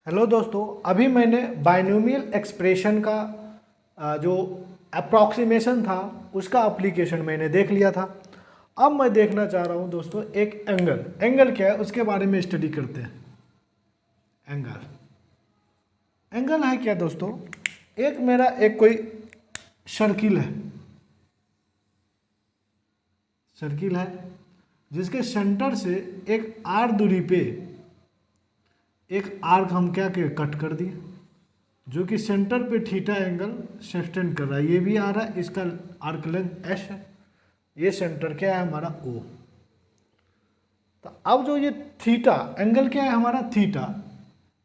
Hello दोस्तों, अभी मैंने बाइनोमियल एक्सप्रेशन का जो अप्रॉक्सीमेशन था उसका एप्लीकेशन मैंने देख लिया था। अब मैं देखना चाह रहा हूँ दोस्तों एक एंगल क्या है उसके बारे में स्टडी करते हैं। एंगल है क्या दोस्तों? एक कोई सर्किल है जिसके सेंटर से एक आर दूरी पे एक आर्क हम क्या के कट कर दिए, जो कि सेंटर पे थीटा एंगल सस्टेन कर रहा है। ये भी आ रहा है, इसका आर्क लेंथ एस है, ये सेंटर क्या है हमारा ओ। तो अब जो ये थीटा एंगल क्या है हमारा थीटा,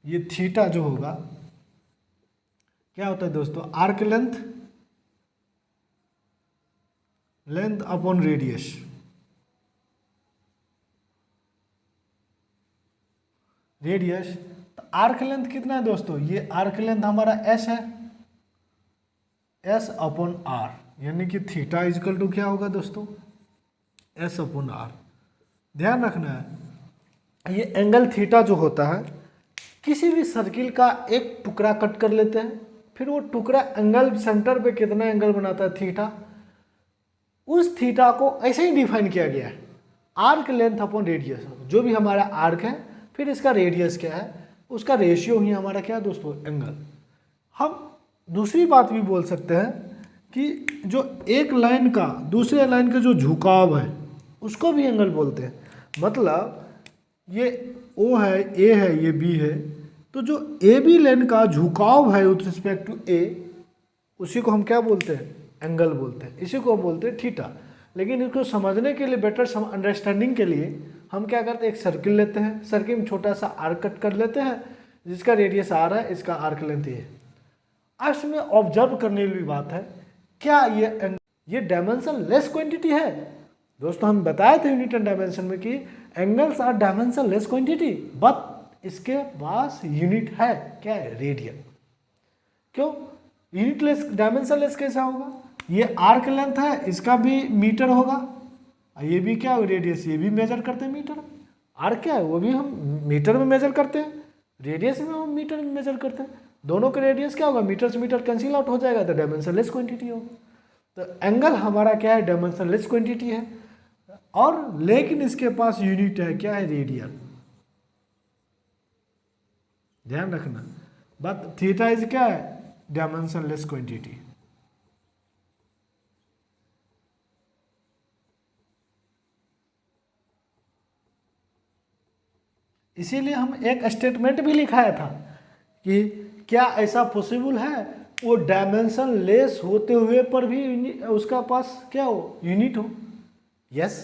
ये थीटा जो होगा क्या होता है दोस्तों, आर्क लेंथ अपॉन रेडियस। तो आर्क लेंथ कितना है दोस्तों, ये आर्क लेंथ हमारा एस है, एस अपॉन आर, यानी कि थीटा इजकल टू क्या होगा दोस्तों, एस अपॉन आर। ध्यान रखना है ये एंगल थीटा जो होता है, किसी भी सर्किल का एक टुकड़ा कट कर लेते हैं, फिर वो टुकड़ा एंगल सेंटर पे कितना एंगल बनाता है थीटा, उस थीटा को ऐसे ही डिफाइन किया गया है, आर्क लेंथ अपॉन रेडियस। जो भी हमारा आर्क है फिर इसका रेडियस क्या है, उसका रेशियो ही हमारा क्या है दोस्तों, एंगल। हम दूसरी बात भी बोल सकते हैं कि जो एक लाइन का दूसरे लाइन का जो झुकाव है उसको भी एंगल बोलते हैं। मतलब ये ओ है, ए है, ये बी है, तो जो ए बी लाइन का झुकाव है विथ रिस्पेक्ट टू ए, उसी को हम क्या बोलते हैं, एंगल बोलते हैं। इसी को हम बोलते हैं थीटा। लेकिन इसको समझने के लिए, बेटर अंडरस्टैंडिंग के लिए हम क्या करते हैं, एक सर्किल लेते हैं, सर्किल में छोटा सा आर्क कट कर लेते हैं जिसका रेडियस आर है, इसका आर्क लेंथ ये है। अब इसमें ऑब्जर्व करने वाली बात है, क्या ये डायमेंशन लेस क्वांटिटी है दोस्तों? हम बताए थे यूनिट एंड डायमेंशन में कि angles are dimensionless quantity, but इसके पास यूनिट है, क्या है, रेडियन। क्यों यूनिट लेस, डायमेंशन लेस कैसा होगा, ये आर्क लेंथ है, इसका भी मीटर होगा, ये भी क्या हो, रेडियस, ये भी मेजर करते हैं मीटर। आर्क क्या है, वो भी हम मीटर में मेजर करते हैं, रेडियस में हम मीटर में मेजर करते हैं। दोनों का रेडियस क्या होगा, मीटर से मीटर कैंसिल आउट हो जाएगा, तो डायमेंशन लेस क्वांटिटी होगा। तो एंगल हमारा क्या है, डायमेंशन लेस क्वांटिटी है, और लेकिन इसके पास यूनिट है, क्या है, रेडियन। ध्यान रखना, बट थीटा इज क्या है, डायमेंशन लेस क्वांटिटी। इसीलिए हम एक स्टेटमेंट भी लिखाया था कि क्या ऐसा पॉसिबल है वो डायमेंशन लेस होते हुए पर भी उसका पास क्या हो, यूनिट हो। यस,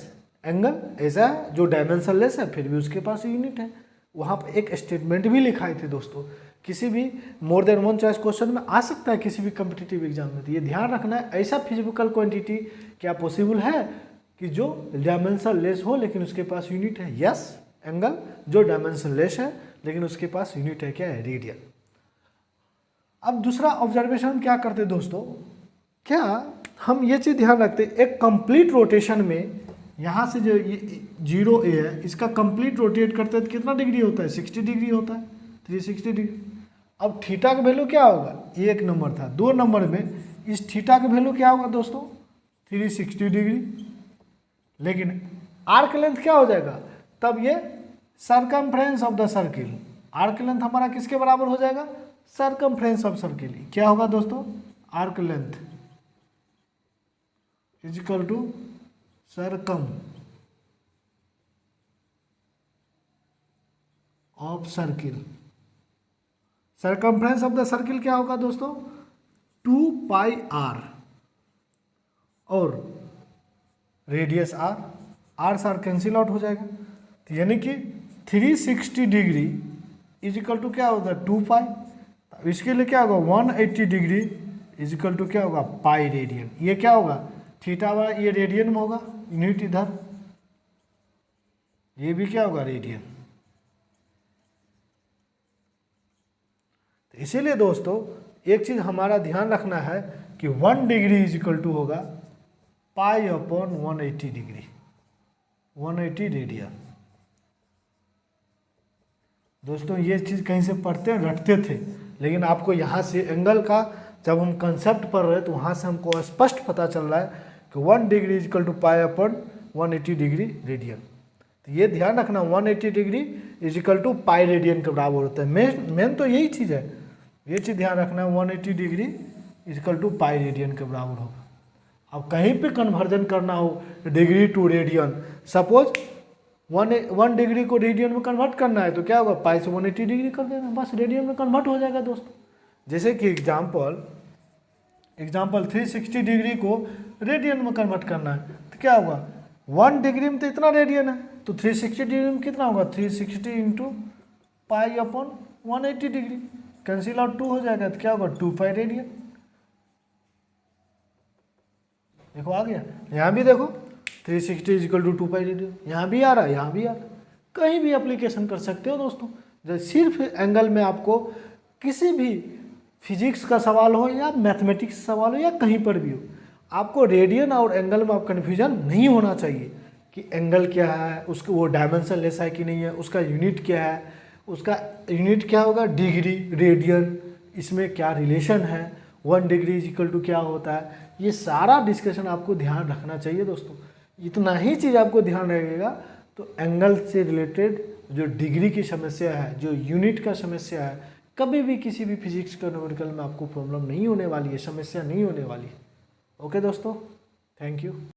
एंगल ऐसा है जो डायमेंशन लेस है फिर भी उसके पास यूनिट है। वहाँ पर एक स्टेटमेंट भी लिखाए थे दोस्तों, किसी भी more than one choice question में आ सकता है, किसी भी कम्पिटिटिव एग्जाम में। तो ये ध्यान रखना है, ऐसा फिजिकल क्वांटिटी क्या पॉसिबल है कि जो डायमेंशन लेस हो लेकिन उसके पास यूनिट है। यस, एंगल जो डायमेंशन लेस है लेकिन उसके पास यूनिट है, क्या है, रेडियन। अब दूसरा ऑब्जर्वेशन क्या करते दोस्तों, क्या हम ये चीज़ ध्यान रखते, एक कंप्लीट रोटेशन में यहाँ से जो ये 0 ए है, इसका कंप्लीट रोटेट करते हैं तो कितना डिग्री होता है, 60 डिग्री होता है, 360 डिग्री। अब थीटा का वैल्यू क्या होगा, 1 नंबर था, 2 नंबर में इस थीटा का वैल्यू क्या होगा दोस्तों, 360 डिग्री। लेकिन आर्क लेंथ क्या हो जाएगा, तब ये circumference of the circle, arc length हमारा किसके बराबर हो जाएगा, सरकमफ्रेंस ऑफ सर्किल। क्या होगा दोस्तों, arc length is equal to circum of circle. Circumference of the circle क्या होगा दोस्तों, 2 पाई आर, और रेडियस आर, आर से आर कैंसिल आउट हो जाएगा, तो यानी कि 360 डिग्री इज इक्वल टू क्या होगा, 2 पाई। तो इसके लिए क्या होगा, 180 डिग्री इज इक्वल टू क्या होगा, पाई रेडियन। ये क्या होगा, थीटा वाला ये रेडियन में होगा, यूनिट इधर, ये भी क्या होगा, रेडियन। तो इसीलिए दोस्तों एक चीज़ हमारा ध्यान रखना है कि 1 डिग्री इज इक्वल टू होगा पाई अपॉन 180 डिग्री, 180 रेडियन। दोस्तों ये चीज़ कहीं से पढ़ते रटते थे, लेकिन आपको यहाँ से एंगल का जब हम कंसेप्ट पढ़ रहे तो वहाँ से हमको स्पष्ट पता चल रहा है कि 1 degree equal to pi upon 180 degree radian. तो ये ध्यान रखना, 180 degree equal to pi radian के बराबर होता है। मेन तो यही चीज़ है, ये चीज़ ध्यान रखना, 180 degree equal to pi radian के बराबर होगा। अब कहीं पे कन्वर्जन करना हो degree to radian, suppose 1 degree को रेडियन में कन्वर्ट करना है तो क्या होगा, पाई से 180 डिग्री कर देना, बस रेडियन में कन्वर्ट हो जाएगा दोस्तों। जैसे कि एग्जाम्पल 360 डिग्री को रेडियन में कन्वर्ट करना है तो क्या होगा, 1 डिग्री में तो इतना रेडियन है, तो 360 डिग्री में कितना होगा, 360 into pi upon 180 degree, cancel out 2 हो जाएगा तो क्या होगा, 2 पाई रेडियन। देखो आ गया, यहाँ भी देखो 360 इजिकल टू 2 पाई रेडियन, यहाँ भी आ रहा है, यहाँ भी आ रहा है, कहीं भी एप्लीकेशन कर सकते हो दोस्तों। जब सिर्फ एंगल में आपको किसी भी फिजिक्स का सवाल हो या मैथमेटिक्स सवाल हो या कहीं पर भी हो, आपको रेडियन और एंगल में आप कन्फ्यूजन नहीं होना चाहिए कि एंगल क्या है, उसको वो डायमेंशन लेस है कि नहीं है, उसका यूनिट क्या है, उसका यूनिट क्या होगा, डिग्री रेडियन, इसमें क्या रिलेशन है, 1 डिग्री इजिकल टू क्या होता है, ये सारा डिस्कशन आपको ध्यान रखना चाहिए दोस्तों। इतना ही चीज़ आपको ध्यान रखिएगा तो एंगल से रिलेटेड जो डिग्री की समस्या है, जो यूनिट का समस्या है, कभी भी किसी भी फिजिक्स का न्यूमेरिकल में आपको प्रॉब्लम नहीं होने वाली है, समस्या नहीं होने वाली है। ओके दोस्तों, थैंक यू।